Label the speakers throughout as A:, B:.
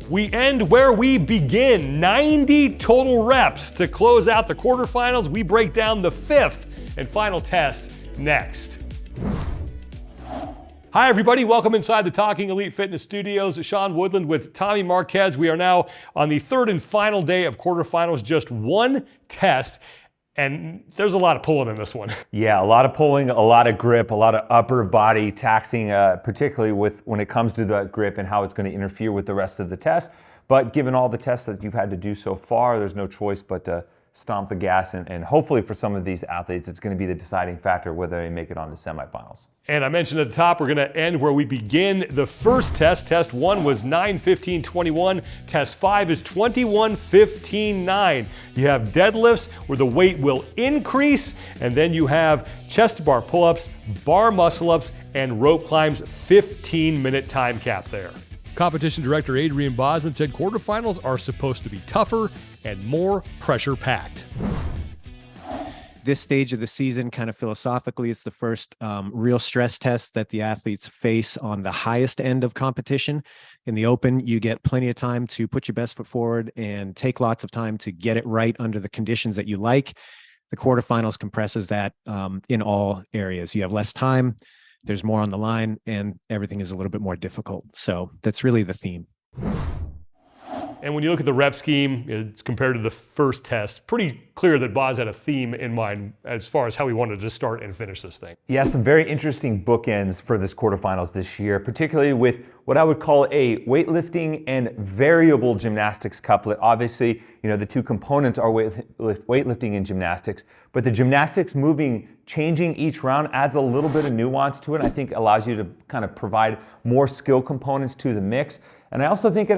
A: We end where we begin, 90 total reps to close out the quarterfinals. We break down the fifth and final test next. Hi everybody, welcome inside the Talking Elite Fitness Studios. Sean Woodland with Tommy Marquez. We are now on the third and final day of quarterfinals, just one test. And there's a lot of pulling in this one.
B: Yeah, a lot of pulling, a lot of grip, a lot of upper body taxing, particularly when it comes to the grip and how it's going to interfere with the rest of the test. But given all the tests that you've had to do so far, there's no choice but to stomp the gas, and hopefully for some of these athletes, it's going to be the deciding factor whether they make it on to semifinals.
A: And I mentioned at the top, we're going to end where we begin. The first test, test 1 was 9:15:21. Test 5 is 21:15:9. You have deadlifts where the weight will increase, and then you have chest to bar pull-ups, bar muscle-ups, and rope climbs, 15-minute time cap there. Competition director Adrian Bozman said quarterfinals are supposed to be tougher and more pressure-packed.
C: This stage of the season, kind of philosophically, it's the first real stress test that the athletes face on the highest end of competition. In the open, you get plenty of time to put your best foot forward and take lots of time to get it right under the conditions that you like. The quarterfinals compresses that in all areas. You have less time, there's more on the line, and everything is a little bit more difficult. So that's really the theme.
A: And when you look at the rep scheme, it's compared to the first test, pretty clear that Boz had a theme in mind as far as how he wanted to start and finish this thing.
B: Yeah, some very interesting bookends for this quarterfinals this year, particularly with what I would call a weightlifting and variable gymnastics couplet. Obviously, you know, the two components are weightlifting and gymnastics, but the gymnastics changing each round adds a little bit of nuance to it. I think allows you to kind of provide more skill components to the mix. And I also think it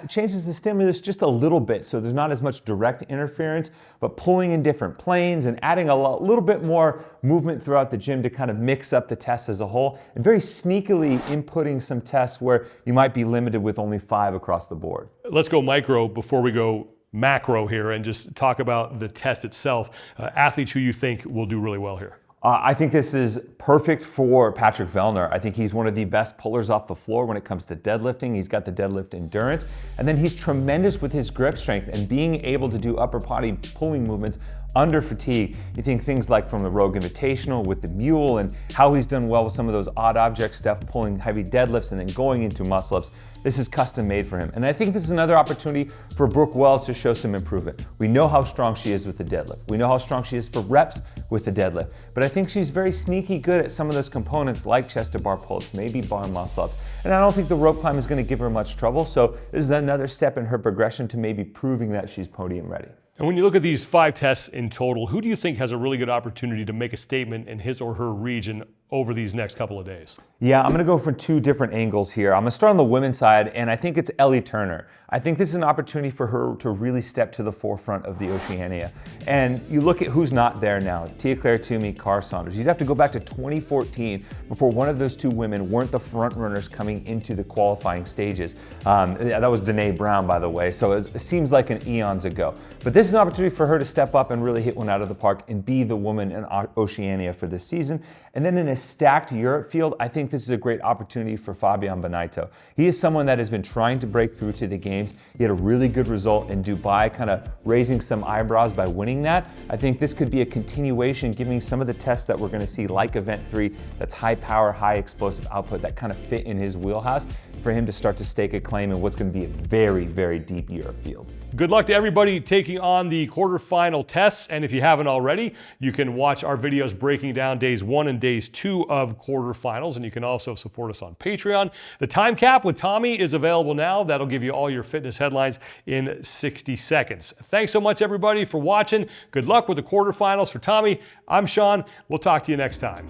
B: changes the stimulus just a little bit, so there's not as much direct interference, but pulling in different planes and adding a little bit more movement throughout the gym to kind of mix up the test as a whole, and very sneakily inputting some tests where you might be limited with only 5 across the board.
A: Let's go micro before we go macro here and just talk about the test itself. Athletes who you think will do really well here.
B: I think this is perfect for Patrick Vellner. I think he's one of the best pullers off the floor when it comes to deadlifting. He's got the deadlift endurance, and then he's tremendous with his grip strength and being able to do upper body pulling movements under fatigue. You think things like from the Rogue Invitational with the mule and how he's done well with some of those odd object stuff, pulling heavy deadlifts and then going into muscle ups. This is custom made for him. And I think this is another opportunity for Brooke Wells to show some improvement. We know how strong she is with the deadlift. We know how strong she is for reps with the deadlift. But I think she's very sneaky good at some of those components like chest to bar pull-ups, maybe bar muscle ups. And I don't think the rope climb is going to give her much trouble. So this is another step in her progression to maybe proving that she's podium ready.
A: And when you look at these 5 tests in total, who do you think has a really good opportunity to make a statement in his or her region over these next couple of days?
B: Yeah, I'm gonna go for 2 different angles here. I'm gonna start on the women's side, and I think it's ELLIE Turner. I think this is an opportunity for her to really step to the forefront of the Oceania. And you look at who's not there now. Tia-Clair Toomey, Cara Saunders. You'd have to go back to 2014 before one of those 2 women weren't the front runners coming into the qualifying stages. That was Danae Brown, by the way, so it seems like an eons ago. But this is an opportunity for her to step up and really hit one out of the park and be the woman in Oceania for this season. And then in a stacked Europe field, I think this is a great opportunity for Fabian Bonito. He is someone that has been trying to break through to the games. He had a really good result in Dubai, kind of raising some eyebrows by winning that. I think this could be a continuation, giving some of the tests that we're going to see, like Event 3, that's high power, high explosive output, that kind of fit in his wheelhouse, for him to start to stake a claim in what's going to be a very, very deep Europe field.
A: Good luck to everybody taking on the quarterfinal tests. And if you haven't already, you can watch our videos breaking down days 1 and days 2 of quarterfinals. And you can also support us on Patreon. The time cap with Tommy is available now. That'll give you all your fitness headlines in 60 seconds. Thanks so much, everybody, for watching. Good luck with the quarterfinals. For Tommy, I'm Sean. We'll talk to you next time.